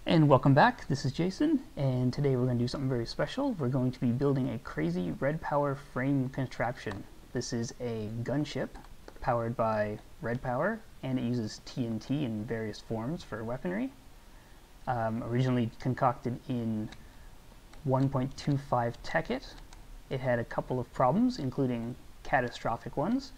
And welcome back, this is Jason, and today we're going to do something very special. We're going to be building a crazy Redpower frame contraption. This is a gunship powered by Redpower, and it uses TNT in various forms for weaponry. Originally concocted in 1.25 TechIt, it had a couple of problems, including catastrophic ones.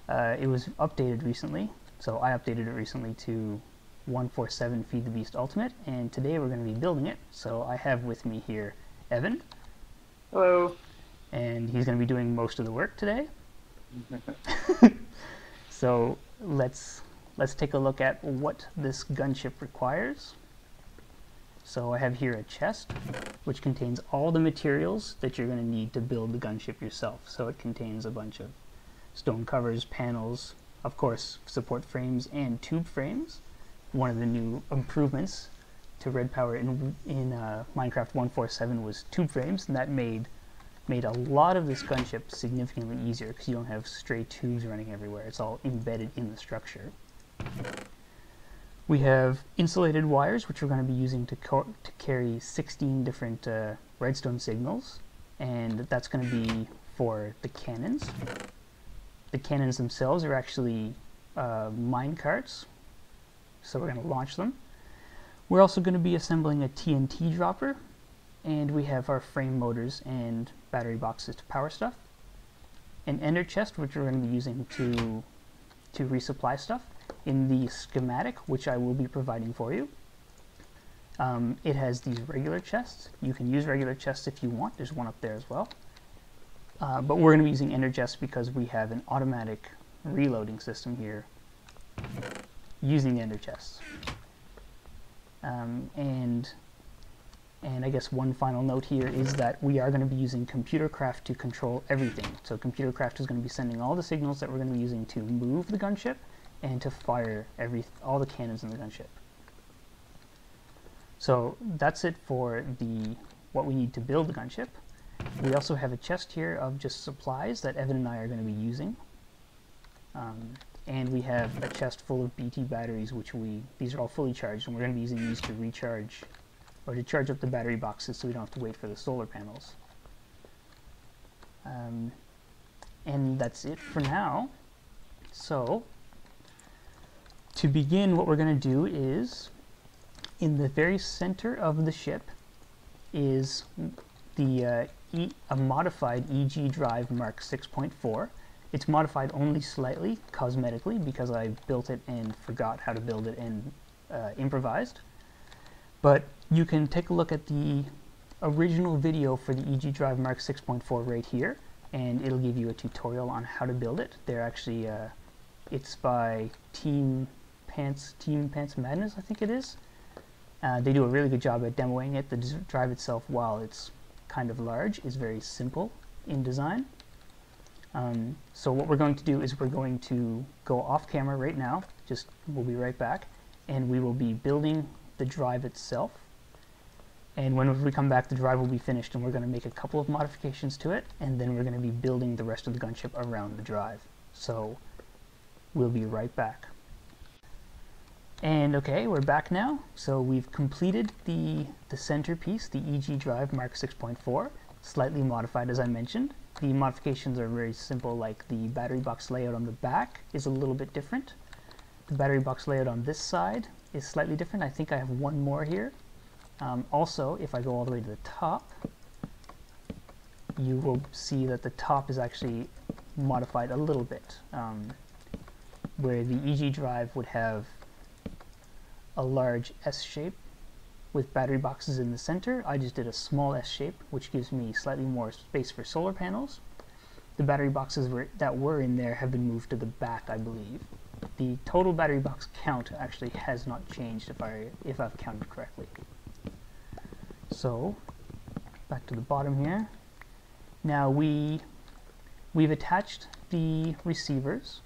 It was updated recently, so I updated it recently to 147 Feed the Beast Ultimate, and today we're going to be building it. So I have with me here Evan. Hello. And he's going to be doing most of the work today. So let's take a look at what this gunship requires. So I have here a chest which contains all the materials that you're going to need to build the gunship yourself. So it contains a bunch of stone covers, panels, of course support frames and tube frames. One of the new improvements to Redpower in Minecraft 1.4.7 was tube frames, and that made a lot of this gunship significantly easier because you don't have stray tubes running everywhere. It's all embedded in the structure. We have insulated wires, which we're going to be using to carry 16 different redstone signals, and that's going to be for the cannons. The cannons themselves are actually mine carts. So we're going to launch them. We're also going to be assembling a TNT dropper, and we have our frame motors and battery boxes to power stuff. An ender chest, which we're going to be using to resupply stuff in the schematic, which I will be providing for you. It has these regular chests. You can use regular chests if you want. There's one up there as well. But we're going to be using ender chests because we have an automatic reloading system here using the ender chests. And I guess one final note here is that we are going to be using Computercraft to control everything. So Computercraft is going to be sending all the signals that we're going to be using to move the gunship and to fire all the cannons in the gunship. So that's it for what we need to build the gunship. We also have a chest here of just supplies that Evan and I are going to be using. And we have a chest full of BT batteries, these are all fully charged, and we're going to be using these to recharge, or to charge up the battery boxes so we don't have to wait for the solar panels. And that's it for now. So, to begin, what we're going to do is, in the very center of the ship is a modified EG drive Mark 6.4. It's modified only slightly, cosmetically, because I built it and forgot how to build it and improvised. But you can take a look at the original video for the EG Drive Mark 6.4 right here, and it'll give you a tutorial on how to build it. They're actually, it's by Team Pants Madness, I think it is. They do a really good job at demoing it. The drive itself, while it's kind of large, is very simple in design. So what we're going to do is we're going to go off camera right now, we'll be right back, and we will be building the drive itself. And when we come back, the drive will be finished, and we're going to make a couple of modifications to it, and then we're going to be building the rest of the gunship around the drive. So we'll be right back. And okay, we're back now. So we've completed the centerpiece, the EG Drive Mark 6.4, slightly modified as I mentioned. The modifications are very simple, like the battery box layout on the back is a little bit different. The battery box layout on this side is slightly different. I think I have one more here. Also, if I go all the way to the top, you will see that the top is actually modified a little bit. Where the EG drive would have a large S shape with battery boxes in the center, I just did a small S shape, which gives me slightly more space for solar panels. The battery boxes that were in there have been moved to the back, I believe. The total battery box count actually has not changed if I've counted correctly. So, back to the bottom here. Now we've attached the receivers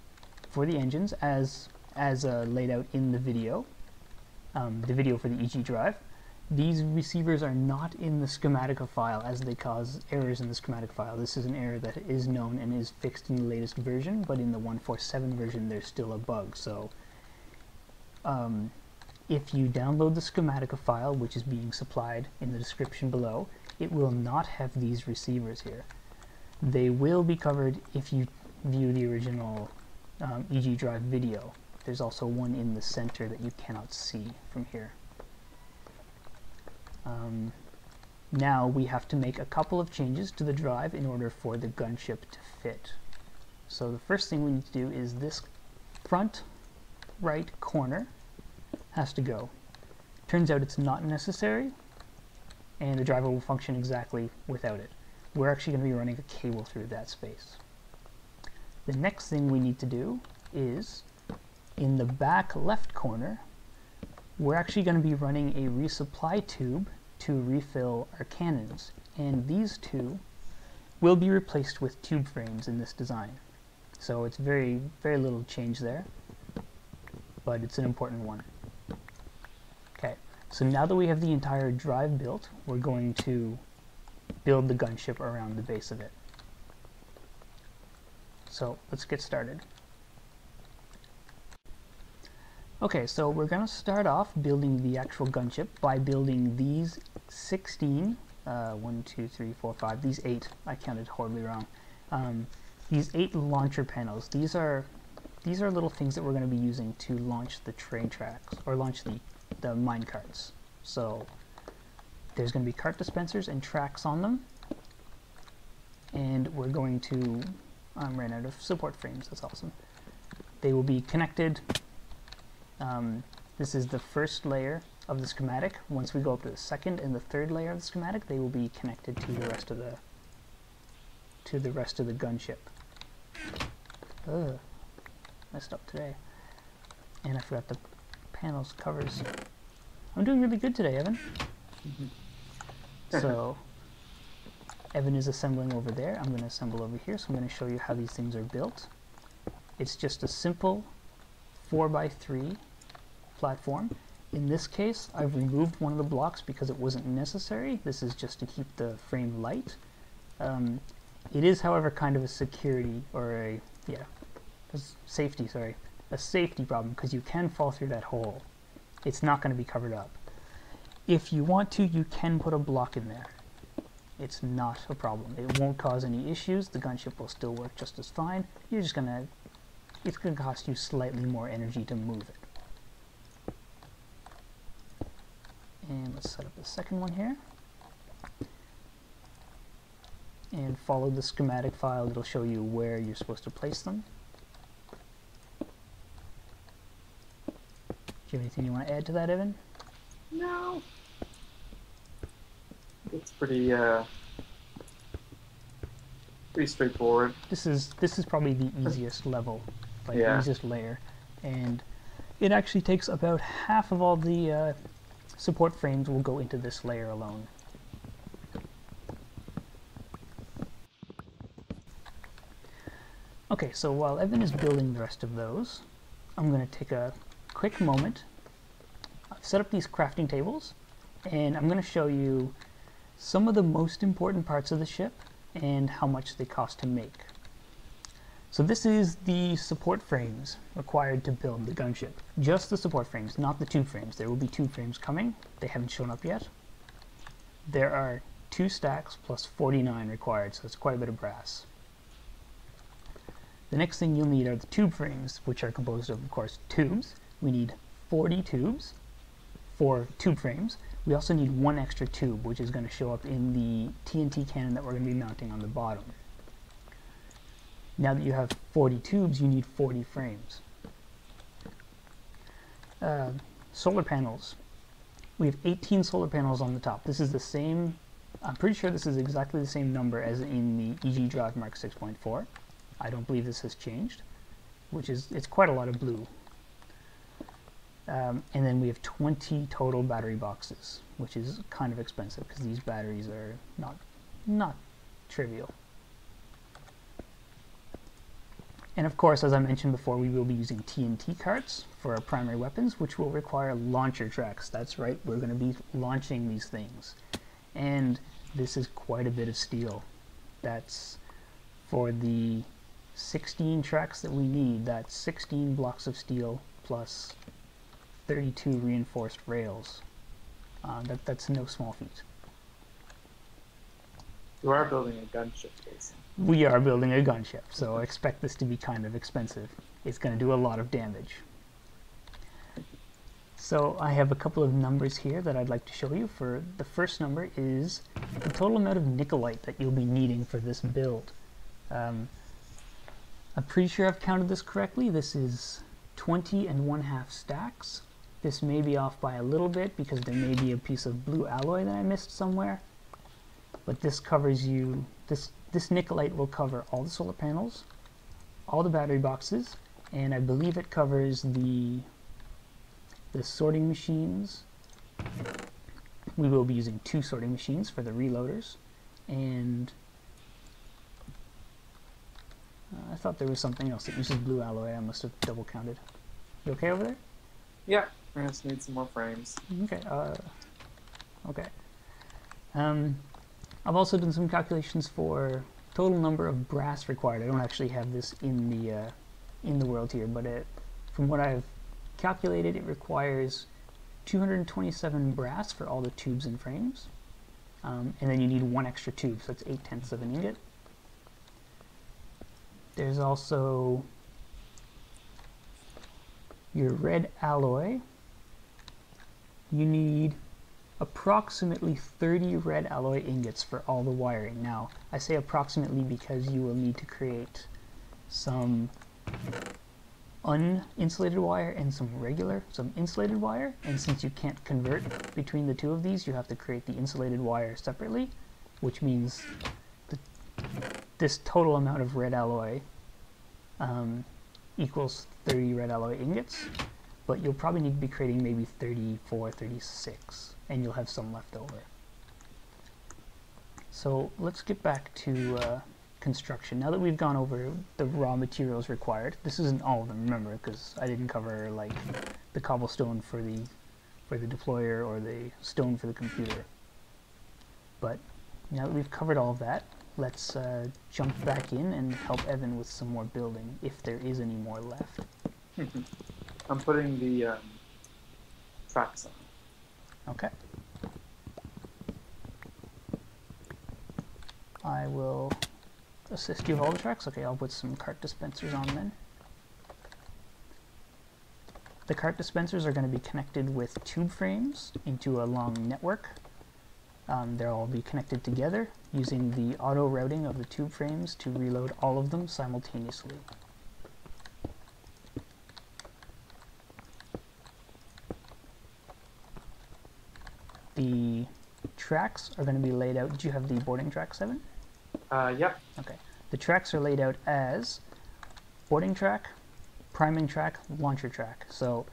for the engines as laid out in the video for the EG drive. These receivers are not in the Schematica file, as they cause errors in the Schematica file. This is an error that is known and is fixed in the latest version, but in the 1.4.7 version there's still a bug. So If you download the Schematica file, which is being supplied in the description below, it will not have these receivers here. They will be covered if you view the original EG Drive video. There's also one in the center that you cannot see from here. Now we have to make a couple of changes to the drive in order for the gunship to fit. So the first thing we need to do is this front right corner has to go. Turns out it's not necessary, and the driver will function exactly without it. We're actually going to be running a cable through that space. The next thing we need to do is, in the back left corner, we're actually going to be running a resupply tube to refill our cannons, and these two will be replaced with tube frames in this design. So it's very little change there, but it's an important one. Okay, so now that we have the entire drive built, we're going to build the gunship around the base of it. So let's get started. Okay, so we're going to start off building the actual gunship by building these 16, 1, 2, 3, 4, 5, these 8, I counted horribly wrong, these 8 launcher panels. These are little things that we're going to be using to launch the train tracks, or launch the mine carts. So there's going to be cart dispensers and tracks on them, and we're going to, I ran out of support frames, that's awesome. They will be connected. This is the first layer of the schematic. Once we go up to the second and the third layer of the schematic, they will be connected to the rest of the gunship. Ugh, messed up today. And I forgot the panels covers. I'm doing really good today, Evan. So Evan is assembling over there. I'm going to assemble over here. So I'm going to show you how these things are built. It's just a simple 4x3 platform. In this case, I've removed one of the blocks because it wasn't necessary. This is just to keep the frame light. It is, however, kind of a security, or a safety problem, because you can fall through that hole. It's not going to be covered up. If you want to, you can put a block in there. It's not a problem. It won't cause any issues. The gunship will still work just as fine. It's going to cost you slightly more energy to move it. And let's set up the second one here. And follow the schematic file. It'll show you where you're supposed to place them. Do you have anything you want to add to that, Evan? No. It's pretty straightforward. This is probably the easiest level, like the easiest layer, and it actually takes about half of all the support frames will go into this layer alone. Okay, so while Evan is building the rest of those, I'm going to take a quick moment. I've set up these crafting tables, and I'm going to show you some of the most important parts of the ship and how much they cost to make. So this is the support frames required to build the gunship. Just the support frames, not the tube frames. There will be tube frames coming. They haven't shown up yet. There are 2 stacks plus 49 required, so it's quite a bit of brass. The next thing you'll need are the tube frames, which are composed of course, tubes. We need 40 tubes for tube frames. We also need 1 extra tube, which is going to show up in the TNT cannon that we're going to be mounting on the bottom. Now that you have 40 tubes, you need 40 frames. Solar panels. We have 18 solar panels on the top. This is the same, I'm pretty sure this is exactly the same number as in the EG Drive Mark 6.4. I don't believe this has changed, it's quite a lot of blue. And then we have 20 total battery boxes, which is kind of expensive because these batteries are not trivial. And of course, as I mentioned before, we will be using TNT carts for our primary weapons, which will require launcher tracks. That's right, we're going to be launching these things. And this is quite a bit of steel. That's for the 16 tracks that we need. That's 16 blocks of steel plus 32 reinforced rails. That's no small feat. You are building a gunship, Jason. We are building a gunship, so expect this to be kind of expensive. It's going to do a lot of damage. So I have a couple of numbers here that I'd like to show you. For the first number is the total amount of nickelite that you'll be needing for this build. I'm pretty sure I've counted this correctly. This is 20 1/2 stacks. This may be off by a little bit because there may be a piece of blue alloy that I missed somewhere. But this covers you, this nickelite will cover all the solar panels, all the battery boxes, and I believe it covers the sorting machines. We will be using 2 sorting machines for the reloaders, and I thought there was something else that uses blue alloy. I must have double counted. You okay over there? Yeah, I just need some more frames. Okay. Okay. I've also done some calculations for total number of brass required. I don't actually have this in the world here, but from what I've calculated, it requires 227 brass for all the tubes and frames, and then you need 1 extra tube, so that's 8/10 of an ingot. There's also your red alloy. You need approximately 30 red alloy ingots for all the wiring. Now, I say approximately because you will need to create some uninsulated wire and some insulated wire, and since you can't convert between the two of these, you have to create the insulated wire separately, which means this total amount of red alloy equals 30 red alloy ingots, but you'll probably need to be creating maybe 34, 36, and you'll have some left over. So let's get back to construction. Now that we've gone over the raw materials required, this isn't all of them, remember, because I didn't cover like the cobblestone for the deployer or the stone for the computer. But now that we've covered all of that, let's jump back in and help Evan with some more building, if there is any more left. I'm putting the tracks on. Okay. I will assist you with all the tracks. Okay, I'll put some cart dispensers on then. The cart dispensers are going to be connected with tube frames into a long network. They'll all be connected together using the auto routing of the tube frames to reload all of them simultaneously. The tracks are going to be laid out. Do you have the boarding track 7? Yep. Okay. The tracks are laid out as boarding track, priming track, launcher track. So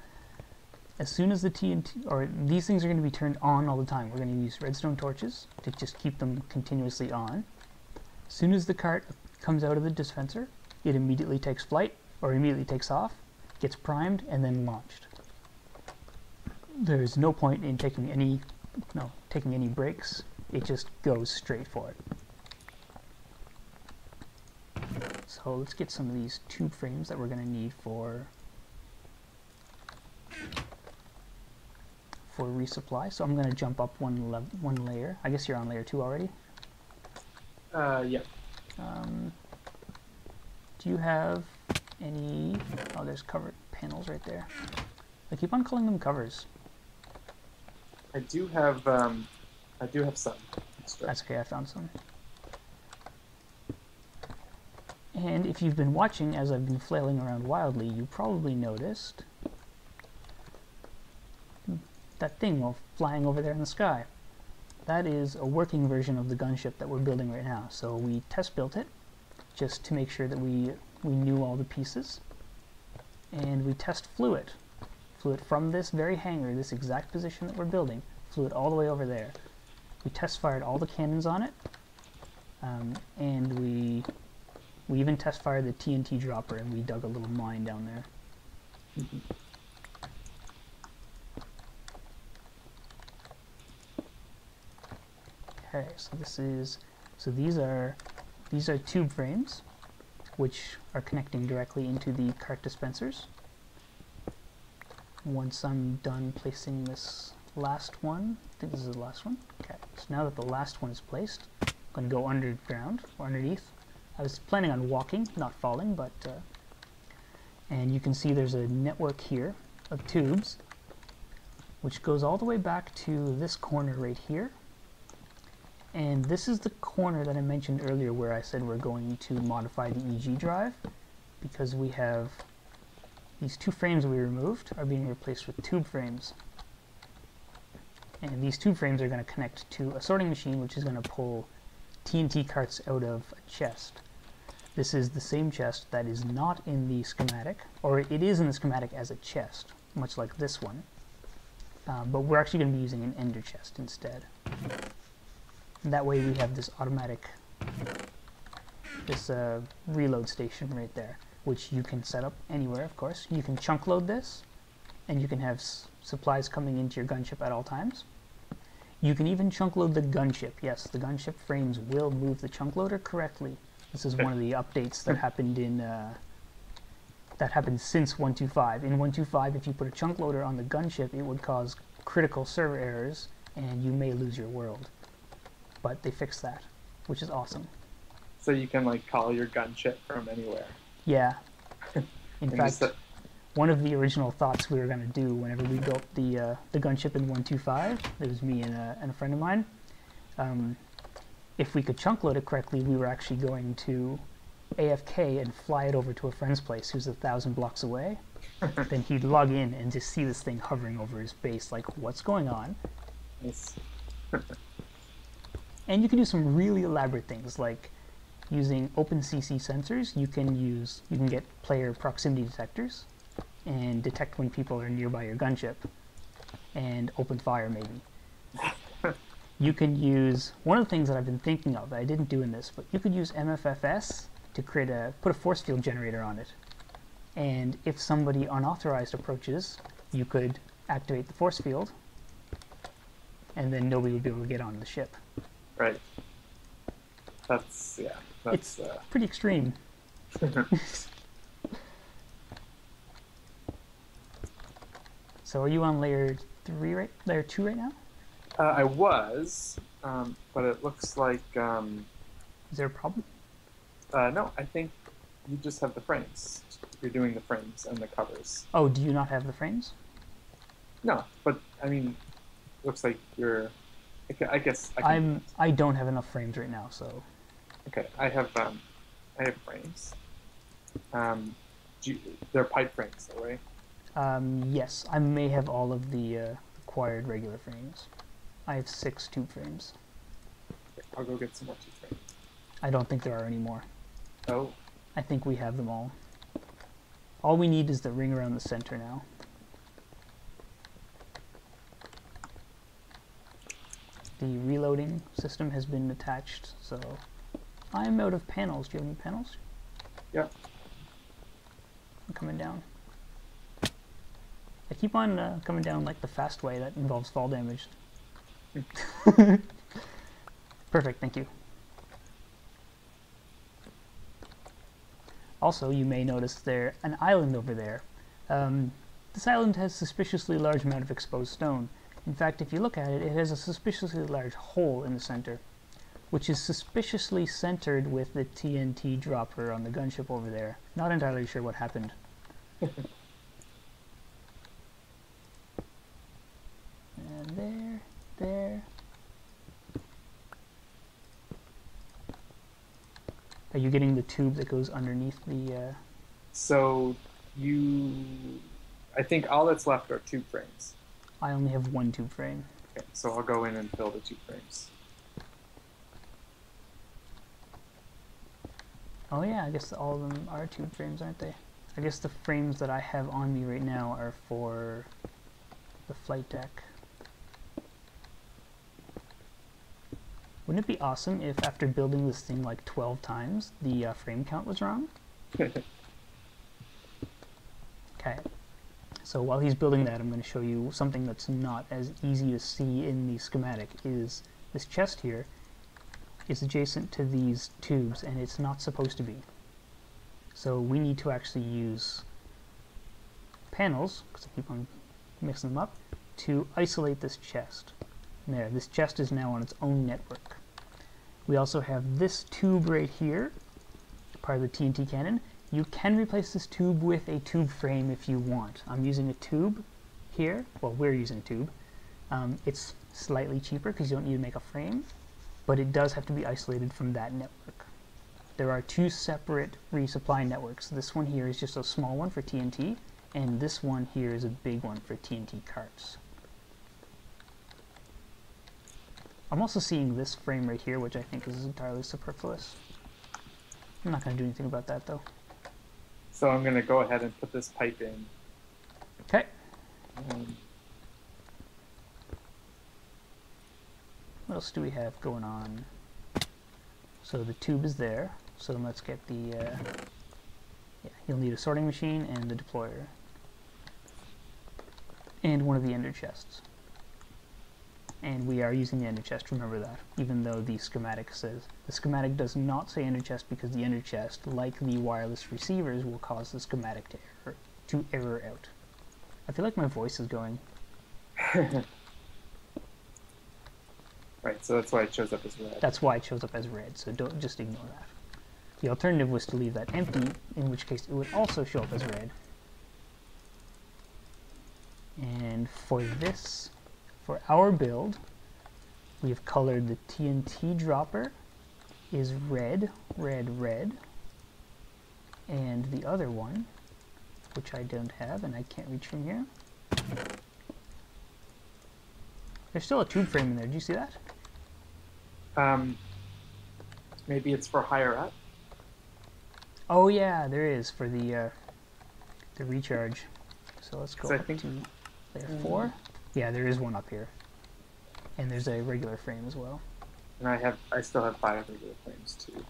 as soon as the TNT, or these things are going to be turned on all the time. We're going to use redstone torches to just keep them continuously on. As soon as the cart comes out of the dispenser, it immediately takes flight, or immediately takes off, gets primed, and then launched. There's no point in taking any breaks. It just goes straight for it. So let's get some of these tube frames that we're going to need for resupply. So I'm going to jump up one layer. I guess you're on layer 2 already. Yeah. Do you have any? Oh, there's covered panels right there. I keep on calling them covers. I do have some extra. That's okay, I found some. And if you've been watching as I've been flailing around wildly, you probably noticed that thing flying over there in the sky. That is a working version of the gunship that we're building right now. So we test built it just to make sure that we knew all the pieces. And we test flew it from this very hangar, this exact position that we're building, flew it all the way over there. We test fired all the cannons on it, and we even test fired the TNT dropper, and we dug a little mine down there. Okay, so these are tube frames, which are connecting directly into the cart dispensers. once I'm done placing this last one. I think this is the last one. Okay, so now that the last one is placed, I'm going to go underground, or underneath. I was planning on walking, not falling, but and you can see there's a network here of tubes which goes all the way back to this corner right here. And this is the corner that I mentioned earlier where I said we're going to modify the EG drive, because we have these two frames we removed are being replaced with tube frames. And these tube frames are going to connect to a sorting machine which is going to pull TNT carts out of a chest. This is the same chest that is not in the schematic, or it is in the schematic as a chest, much like this one. But we're actually going to be using an ender chest instead. And that way we have this automatic, this reload station right there, which you can set up anywhere, of course. You can chunk load this, and you can have supplies coming into your gunship at all times. You can even chunk load the gunship. Yes, the gunship frames will move the chunk loader correctly. This is one of the updates that happened in since 1.2.5. In 1.2.5, if you put a chunk loader on the gunship, it would cause critical server errors, and you may lose your world. But they fixed that, which is awesome. So you can like call your gunship from anywhere. Yeah. In fact, one of the original thoughts we were going to do whenever we built the gunship in 1.2.5, it was me and a friend of mine. If we could chunk load it correctly, we were actually going to AFK and fly it over to a friend's place who's 1,000 blocks away. Then he'd log in and just see this thing hovering over his base, like, what's going on? Nice. And you can do some really elaborate things, like using OpenCC sensors. You can get player proximity detectors and detect when people are nearby your gunship, and open fire maybe. You can use, one of the things that I've been thinking of, I didn't do in this, but you could use MFFS to put a force field generator on it. And if somebody unauthorized approaches, you could activate the force field, and then nobody would be able to get on the ship. Right. That's It's pretty extreme. So are you on layer 2 right now? I was, but it looks like... Is there a problem? No, I think you just have the frames. You're doing the frames and the covers. Oh, do you not have the frames? No, but I mean, looks like you're... I guess I don't have enough frames right now, so... Okay, I have frames. They're pipe frames, though, right? Yes, I may have all of the required regular frames. I have 6 tube frames. Okay, I'll go get some more tube frames. I don't think there are any more. Oh. I think we have them all. All we need is the ring around the center now. The reloading system has been attached, so I'm out of panels. Do you have any panels? Yep. I'm coming down. I keep on coming down like the fast way. That involves fall damage. Perfect, thank you. Also, you may notice there's an island over there. This island has a suspiciously large amount of exposed stone. In fact, if you look at it, it has a suspiciously large hole in the center, which is suspiciously centered with the TNT dropper on the gunship over there. Not entirely sure what happened. And there. Are you getting the tube that goes underneath the... So I think all that's left are tube frames. I only have 1 tube frame. Okay, so I'll go in and fill the tube frames. Oh yeah, I guess all of them are tube frames, aren't they? I guess the frames that I have on me right now are for the flight deck. Wouldn't it be awesome if after building this thing like 12 times, the frame count was wrong? Okay. So while he's building that, I'm going to show you something that's not as easy to see in the schematic. Is this chest here is adjacent to these tubes, and it's not supposed to be. So we need to actually use panels, because I keep on mix them up, to isolate this chest. And there, this chest is now on its own network. We also have this tube right here, part of the TNT cannon. You can replace this tube with a tube frame if you want. I'm using a tube here. Well, we're using a tube. It's slightly cheaper because you don't need to make a frame, but it does have to be isolated from that network. There are two separate resupply networks. This one here is just a small one for TNT, and this one here is a big one for TNT carts. I'm also seeing this frame right here, which I think is entirely superfluous. I'm not going to do anything about that, though. So I'm going to go ahead and put this pipe in. Okay. What else do we have going on? So the tube is there. So then let's get the, yeah, you'll need a sorting machine and the deployer. And one of the ender chests. And we are using the ender chest, remember that, even though the schematic says, the schematic does not say ender chest because the ender chest, like the wireless receivers, will cause the schematic to error out. I feel like my voice is going. Right, so that's why it shows up as red. That's why it shows up as red, so don't just ignore that. The alternative was to leave that empty, in which case it would also show up as red. And for this, for our build, we have colored the TNT dropper is red, red, red, and the other one, which I don't have and I can't reach from here. There's still a tube frame in there, did you see that? Maybe it's for higher up. Oh yeah, there is for the recharge. So let's go up to layer 4. Yeah, there is one up here, and there's a regular frame as well. And I still have 5 regular frames too.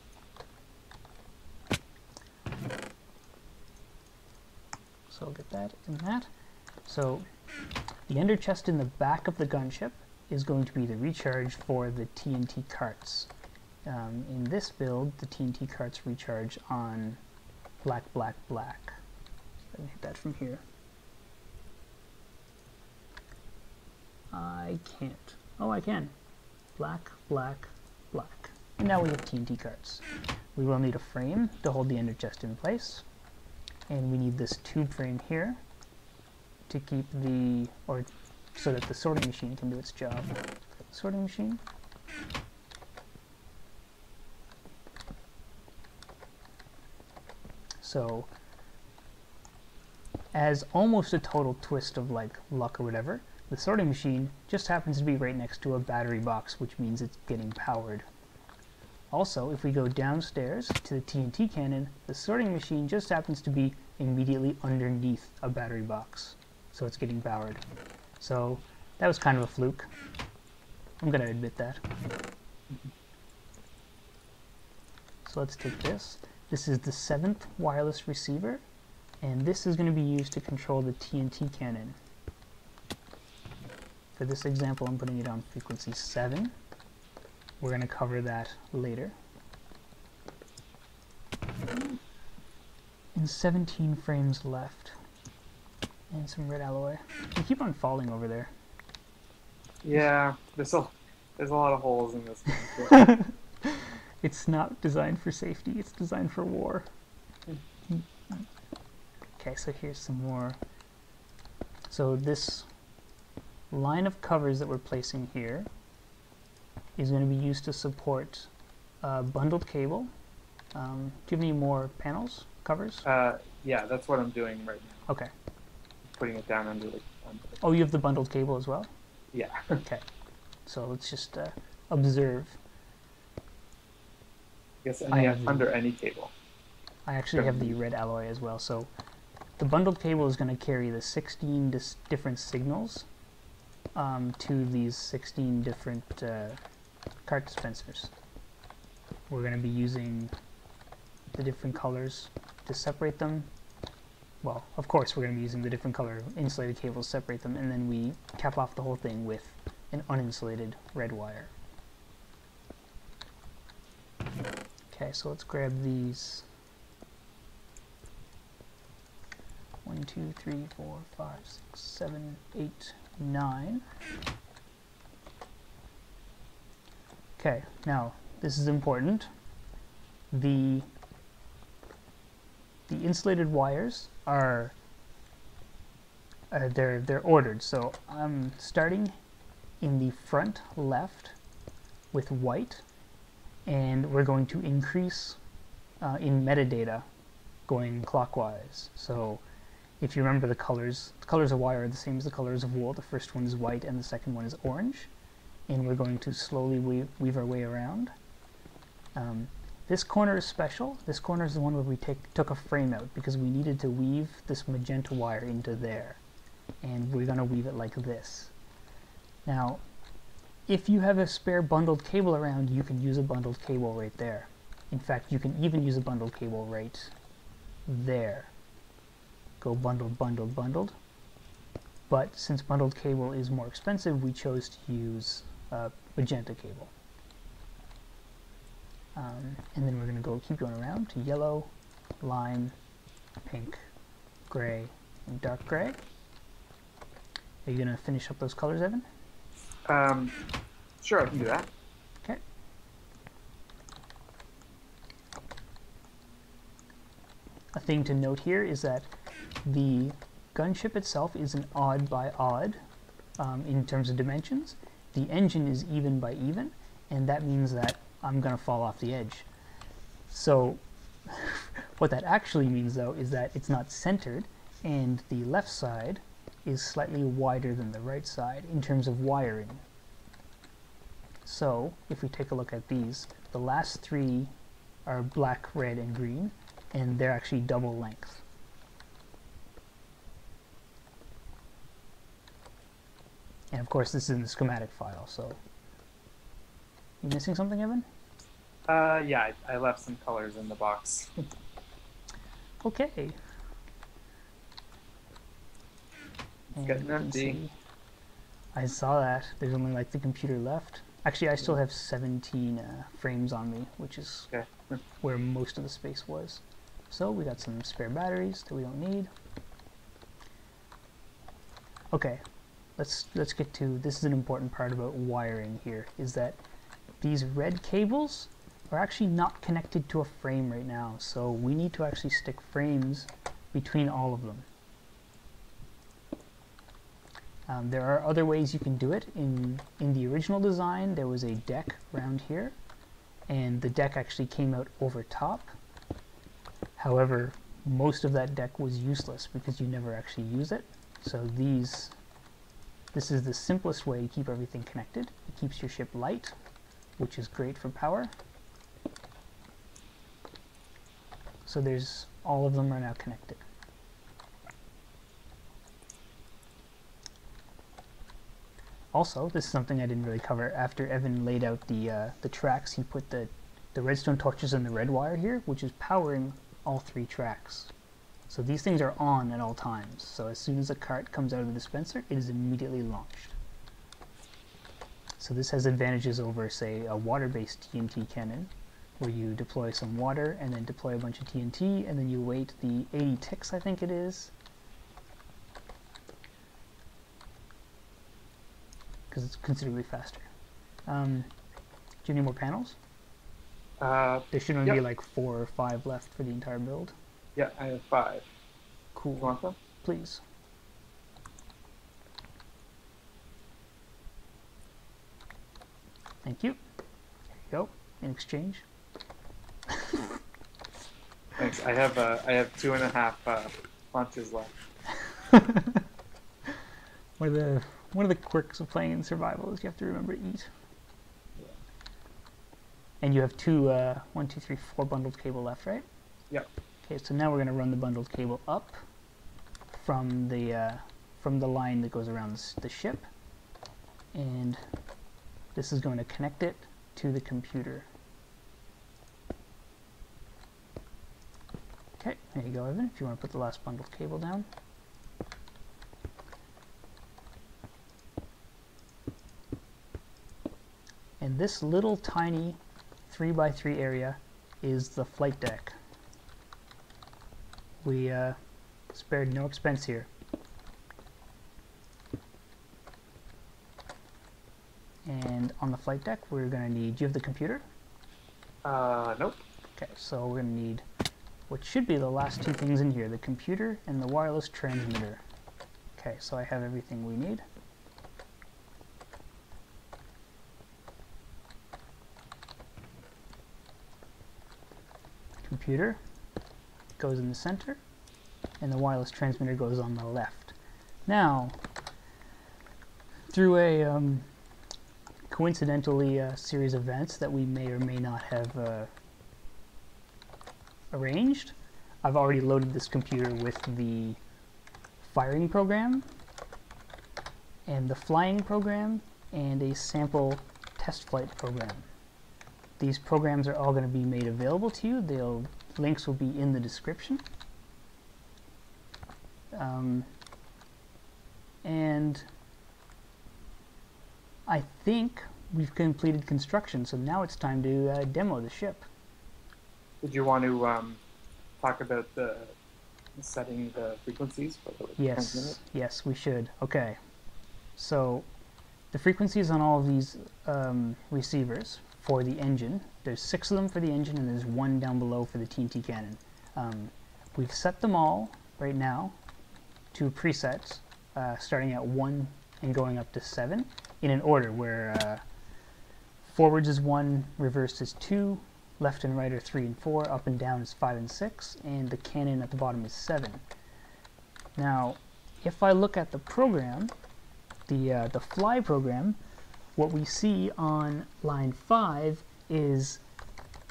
So I'll get that and that. So the ender chest in the back of the gunship is going to be the recharge for the TNT carts. In this build, the TNT carts recharge on black, black, black. Let me hit that from here. I can't. Oh, I can. Black, black, black. And now we have TNT carts. We will need a frame to hold the ender chest in place. And we need this tube frame here to keep the, or so that the sorting machine can do its job. Sorting machine. So, as almost a total twist of like luck or whatever, the sorting machine just happens to be right next to a battery box, which means it's getting powered. Also, if we go downstairs to the TNT cannon, the sorting machine just happens to be immediately underneath a battery box, so it's getting powered. So that was kind of a fluke. I'm going to admit that. So let's take this. This is the 7th wireless receiver, and this is going to be used to control the TNT cannon. For this example, I'm putting it on frequency 7. We're going to cover that later. And 17 frames left. And some red alloy. You keep on falling over there. Yeah, there's a lot of holes in this one. It's not designed for safety, it's designed for war. Okay, so here's some more. So this line of covers that we're placing here is going to be used to support bundled cable. Do you have any more panels, covers? Yeah, that's what I'm doing right now. Okay. Putting it down under the... Oh, you have the bundled cable as well? Yeah. Okay. So let's just observe. Yes, under any cable. I actually have the red alloy as well. So the bundled cable is going to carry the 16 different signals to these 16 different cart dispensers. We're going to be using the different colors to separate them. Well, of course we're going to be using the different color insulated cables to separate them, and then we cap off the whole thing with an uninsulated red wire. Okay, so let's grab these 1, 1, 2, 3, 4, 5, 6, 7, 8, 9. Okay, now this is important. The insulated wires are they're ordered. So I'm starting in the front left with white, and we're going to increase in metadata going clockwise. So if you remember the colors of wire are the same as the colors of wool. The first one is white and the second one is orange, and we're going to slowly weave our way around. This corner is special. This corner is the one where we took a frame out because we needed to weave this magenta wire into there, and we're going to weave it like this. Now if you have a spare bundled cable around, you can use a bundled cable right there. In fact, you can even use a bundled cable right there. Go bundled, bundled, bundled. But since bundled cable is more expensive, we chose to use magenta cable. And then we're going to keep going around to yellow, lime, pink, gray, and dark gray. Are you going to finish up those colors, Evan? Sure, I can do that. Okay. A thing to note here is that the gunship itself is an odd by odd in terms of dimensions. The engine is even by even, and that means that I'm going to fall off the edge. So what that actually means, though, is that it's not centered, and the left side is slightly wider than the right side in terms of wiring. So if we take a look at these, the last three are black, red, and green, and they're actually double length. And of course this is in the schematic file, so... You missing something, Evan? Yeah, I left some colors in the box. Okay. It's getting empty. I saw that. There's only like the computer left. Actually, I still have 17 frames on me, which is where most of the space was. So we got some spare batteries that we don't need. Okay, let's get to, this is an important part about wiring here, is that these red cables are actually not connected to a frame right now, so we need to actually stick frames between all of them. There are other ways you can do it. In the original design, there was a deck around here, and the deck actually came out over top. However, most of that deck was useless because you never actually use it. So this is the simplest way to keep everything connected. It keeps your ship light, which is great for power. So all of them are now connected. Also, this is something I didn't really cover. After Evan laid out the tracks, he put the redstone torches and the red wire here, which is powering all three tracks. So these things are on at all times. So as soon as a cart comes out of the dispenser, it is immediately launched. So this has advantages over, say, a water-based TNT cannon, where you deploy some water and then deploy a bunch of TNT, and then you wait the 80 ticks, I think it is, because it's considerably faster. Do you need more panels? There should only be like 4 or 5 left for the entire build. Yeah, I have 5. Cool. You want them? Please. Thank you. There you go. In exchange. Thanks. I have 2.5 launches left. One of the quirks of playing in survival is you have to remember to eat. Yeah. And you have 1, 2, 3, 4 bundled cable left, right? Yep. Okay, so now we're going to run the bundled cable up from the line that goes around the ship, and this is going to connect it to the computer. Okay, there you go, Evan, if you want to put the last bundled cable down. And this little tiny 3x3 area is the flight deck. Spared no expense here. And on the flight deck, we're going to need... Do you have the computer? Nope. Okay, so we're going to need what should be the last two things in here, the computer and the wireless transmitter. Okay, so I have everything we need. Computer goes in the center, and the wireless transmitter goes on the left. Now, through a coincidentally series of events that we may or may not have arranged, I've already loaded this computer with the firing program and the flying program and a sample test flight program. These programs are all going to be made available to you. Links will be in the description. And I think we've completed construction, so now it's time to demo the ship. Did you want to talk about setting the frequencies for the transmitter? Yes, we should. Okay, so the frequencies on all of these receivers for the engine, there's 6 of them for the engine and there's 1 down below for the TNT cannon. We've set them all right now to presets, starting at 1 and going up to 7 in an order where forwards is 1, reversed is 2, left and right are 3 and 4, up and down is 5 and 6, and the cannon at the bottom is 7. Now, if I look at the program, the fly program, what we see on line 5 is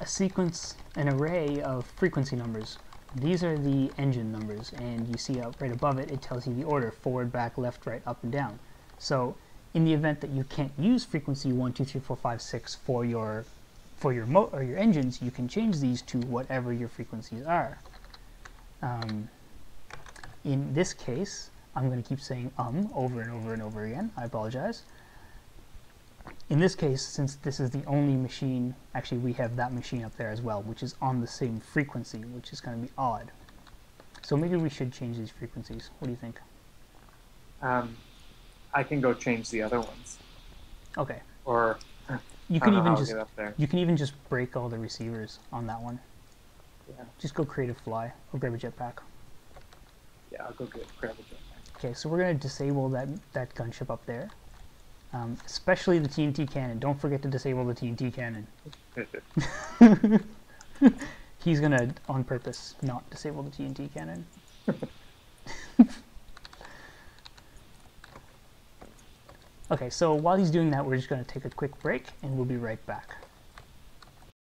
a sequence, an array of frequency numbers. These are the engine numbers, and you see right above it, it tells you the order, forward, back, left, right, up, and down. So in the event that you can't use frequency 1, 2, 3, 4, 5, 6 for your engines, you can change these to whatever your frequencies are. In this case, I'm going to keep saying over and over and over again. I apologize. In this case, since this is the only machine, actually we have that machine up there as well, which is on the same frequency, which is going to be odd. So maybe we should change these frequencies. What do you think? I can go change the other ones. Okay. Or you can even just break all the receivers on that one. Yeah. Just go create a fly or grab a jetpack. Yeah, I'll go grab a jetpack. Okay, so we're going to disable that gunship up there. Especially the TNT cannon. Don't forget to disable the TNT cannon. He's going to, on purpose, not disable the TNT cannon. Okay, so while he's doing that, we're just going to take a quick break, and we'll be right back.